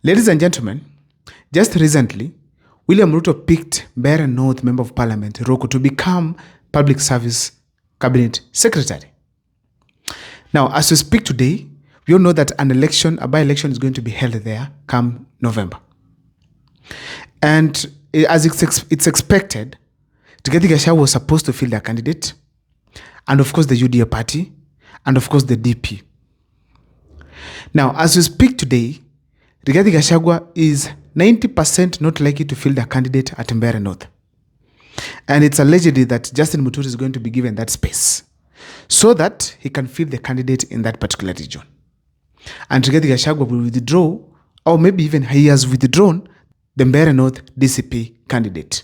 Ladies and gentlemen, just recently, William Ruto picked Mbeere North Member of Parliament, Roku, to become Public Service Cabinet Secretary. Now, as we speak today, we all know that a by-election is going to be held there come November. And as it's expected, Gachagua was supposed to field their candidate, and of course the UDA party, and of course the DP. Now, as we speak today, Gachagua is 90% not likely to field a candidate at Mbeere North. And it's allegedly that Justin Muturi is going to be given that space so that he can field the candidate in that particular region. And Gachagua will withdraw, or maybe even he has withdrawn, the Mbeere North DCP candidate.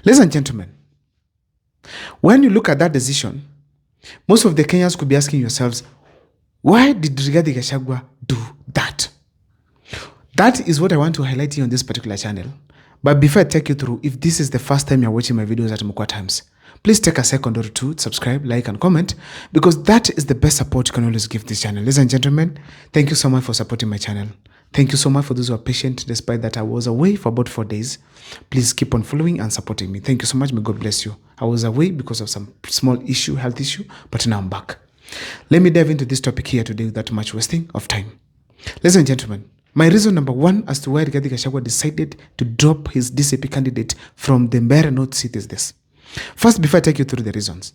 Ladies and gentlemen, when you look at that decision, most of the Kenyans could be asking yourselves, why did Gachagua do that? That is what I want to highlight here on this particular channel. But before I take you through, if this is the first time you're watching my videos at Mukwa Times, please take a second or two, subscribe, like, and comment, because that is the best support you can always give this channel. Ladies and gentlemen, thank you so much for supporting my channel. Thank you so much for those who are patient, despite that I was away for about 4 days. Please keep on following and supporting me. Thank you so much. May God bless you. I was away because of some small issue, health issue, but now I'm back. Let me dive into this topic here today without much wasting of time. Ladies and gentlemen, my reason number one as to why Gachagua decided to drop his DCP candidate from the Mbeere North seat is this. First, before I take you through the reasons,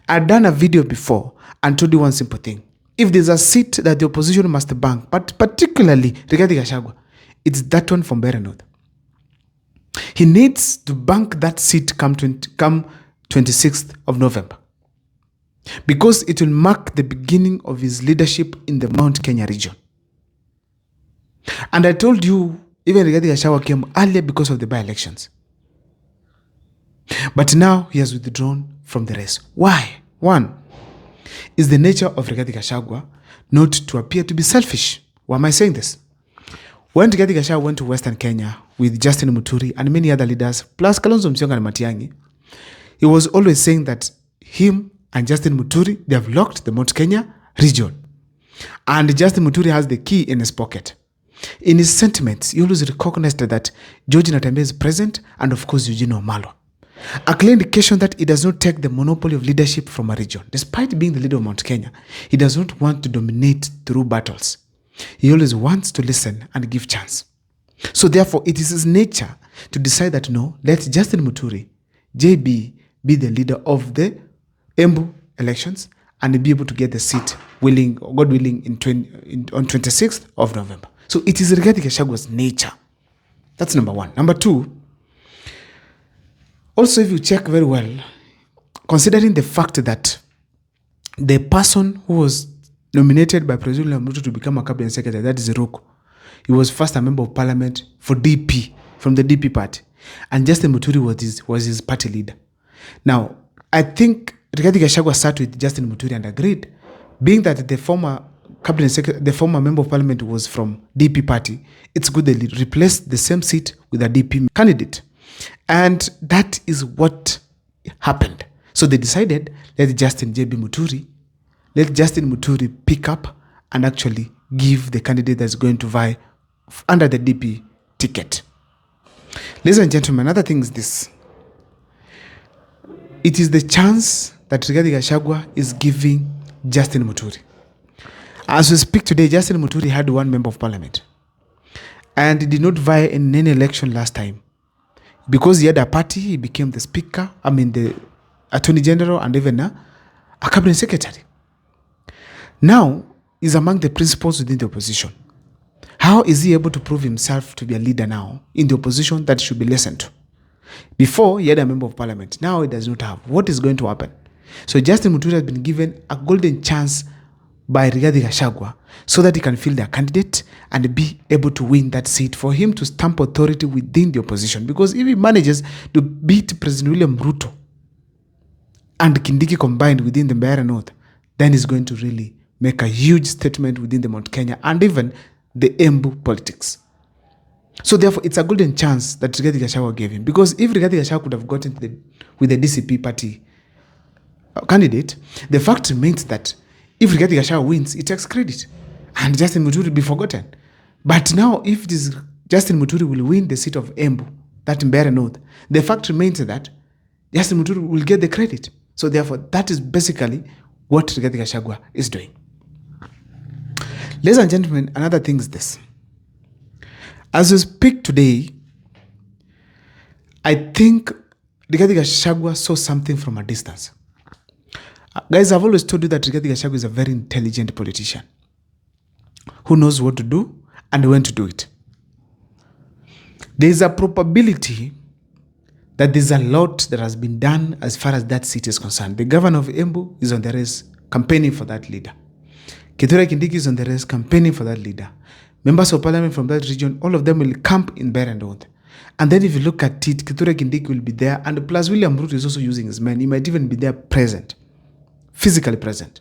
I've done a video before and told you one simple thing. If there's a seat that the opposition must bank, but particularly Gachagua, it's that one from Mbeere North. He needs to bank that seat come 26th of November, because it will mark the beginning of his leadership in the Mount Kenya region. And I told you, even Gachagua came earlier because of the by-elections. But now he has withdrawn from the race. Why? One, is the nature of Gachagua not to appear to be selfish. Why am I saying this? When Gachagua went to Western Kenya with Justin Muturi and many other leaders, plus Kalonzo Musyoka and Matiang'i, he was always saying that him and Justin Muturi, they have locked the Mount Kenya region. And Justin Muturi has the key in his pocket. In his sentiments, he always recognized that George Natembeere is present, and of course Eugene Wamalwa. A clear indication that he does not take the monopoly of leadership from a region. Despite being the leader of Mount Kenya, he does not want to dominate through battles. He always wants to listen and give chance. So therefore, it is his nature to decide that no, let Justin Muturi, JB, be the leader of the Embu elections and be able to get the seat, God willing, on 26th of November. So it is Gachagua's nature. That's number one. Number two, also if you check very well, considering the fact that the person who was nominated by President William Ruto to become a cabinet secretary, that is Roku, he was first a member of parliament for DP, from the DP party. And Justin Muturi was his party leader. Now, I think Gachagua sat with Justin Muturi and agreed, being that the former cabinet secretary, the former member of parliament was from DP party, it's good they replaced the same seat with a DP candidate. And that is what happened. So they decided, let Justin Muturi pick up and actually give the candidate that's going to vie under the DP ticket. Ladies and gentlemen, another thing is this. It is the chance that Gachagua is giving Justin Muturi. As we speak today, Justin Muturi had one member of parliament. And he did not vie in any election last time. Because he had a party, he became the speaker, the attorney general, and even a cabinet secretary. Now, he's among the principals within the opposition. How is he able to prove himself to be a leader now in the opposition that should be listened to? Before, he had a member of parliament. Now, he does not have. What is going to happen? So, Justin Muturi has been given a golden chance by Gachagua so that he can field their candidate and be able to win that seat for him to stamp authority within the opposition. Because if he manages to beat President William Ruto and Kindiki combined within the Mbeere North, then he's going to really make a huge statement within the Mount Kenya and even the Embu politics. So therefore, it's a golden chance that Gachagua gave him. Because if Gachagua could have gotten with the DCP party candidate, the fact remains that if Gachagua wins, it takes credit. And Justin Muturi will be forgotten. But now, if it is Justin Muturi will win the seat of Embu, that Mbeere North, the fact remains that Justin Muturi will get the credit. So therefore, that is basically what Rigathi Gachagua is doing. Ladies and gentlemen, another thing is this. As we speak today, I think Rigathi Gachagua saw something from a distance. Guys, I've always told you that Rigathi Gachagua is a very intelligent politician who knows what to do and when to do it. There is a probability that there's a lot that has been done as far as that seat is concerned. The governor of Embu is on the race campaigning for that leader. Kithure Kindiki is on the race campaigning for that leader. Members of parliament from that region, all of them will camp in Mbeere North. And then if you look at it, Kithure Kindiki will be there, and plus William Ruto is also using his men. He might even be there present, physically present.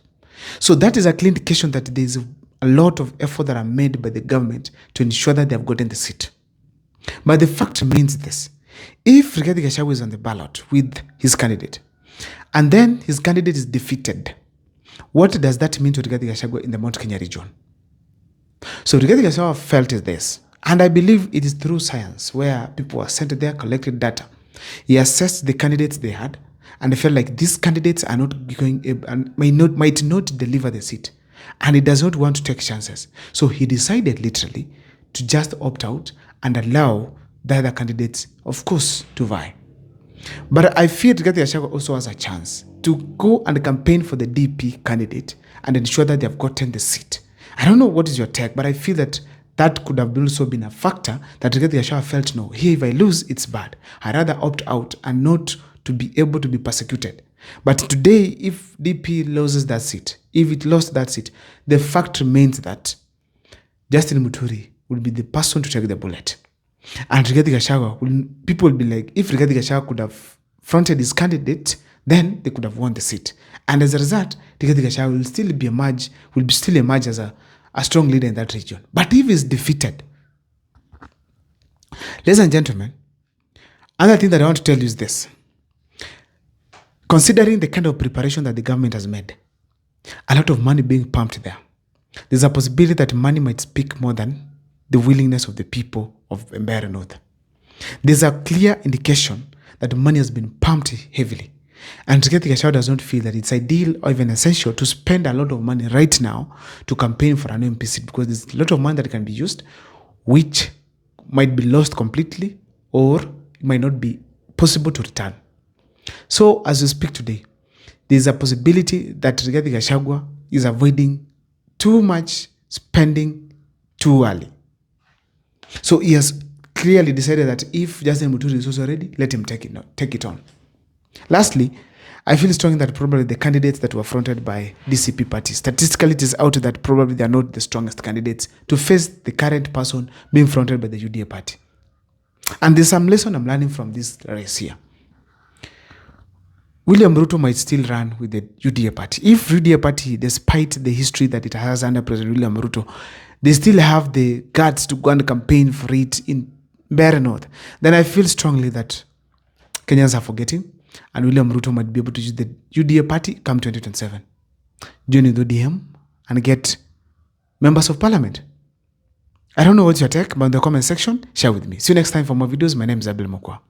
So that is a clear indication that there is a lot of effort that are made by the government to ensure that they have gotten the seat. But the fact remains this. If Rigathi Gachagua is on the ballot with his candidate, and then his candidate is defeated, what does that mean to Rigathi Gachagua in the Mount Kenya region? So Rigathi Gachagua felt this, and I believe it is through science, where people were sent there, collected data. He assessed the candidates they had, and they felt like these candidates are not going and might not deliver the seat, and he does not want to take chances. So he decided literally to just opt out and allow the other candidates, of course, to vie. But I feel Rigathi Gachagua also has a chance to go and campaign for the DP candidate and ensure that they have gotten the seat. I don't know what is your take, but I feel that that could have also been a factor that Rigathi Gachagua felt, no, here if I lose, it's bad. I'd rather opt out and not to be able to be persecuted. But today, if DP loses that seat, if it lost that seat, the fact remains that Justin Muturi will be the person to take the bullet. And Rigathi Gachagua, people will be like, if Rigathi Gachagua could have fronted his candidate, then they could have won the seat. And as a result, Rigathi Gachagua will still emerge as a strong leader in that region. But if he's defeated, ladies and gentlemen, another thing that I want to tell you is this. Considering the kind of preparation that the government has made, a lot of money being pumped there, there's a possibility that money might speak more than the willingness of the people of Mbeere North. There's a clear indication that money has been pumped heavily. And Rigathi Gachagua does not feel that it's ideal or even essential to spend a lot of money right now to campaign for an MP seat, because there's a lot of money that can be used, which might be lost completely or it might not be possible to return. So as we speak today, there's a possibility that Rigathi Gachagua is avoiding too much spending too early. So he has clearly decided that if Justin Muturi is also ready, let him take it on. Lastly, I feel strongly that probably the candidates that were fronted by DCP party, statistically it is out that probably they are not the strongest candidates to face the current person being fronted by the UDA party. And there's some lesson I'm learning from this race here. William Ruto might still run with the UDA party. If UDA party, despite the history that it has under President William Ruto, they still have the guts to go and campaign for it in Mbeere North, then I feel strongly that Kenyans are forgetting, and William Ruto might be able to use the UDA party come 2027. Join the DM and get members of parliament. I don't know what's your take, but in the comment section, share with me. See you next time for more videos. My name is Abel Mokwa.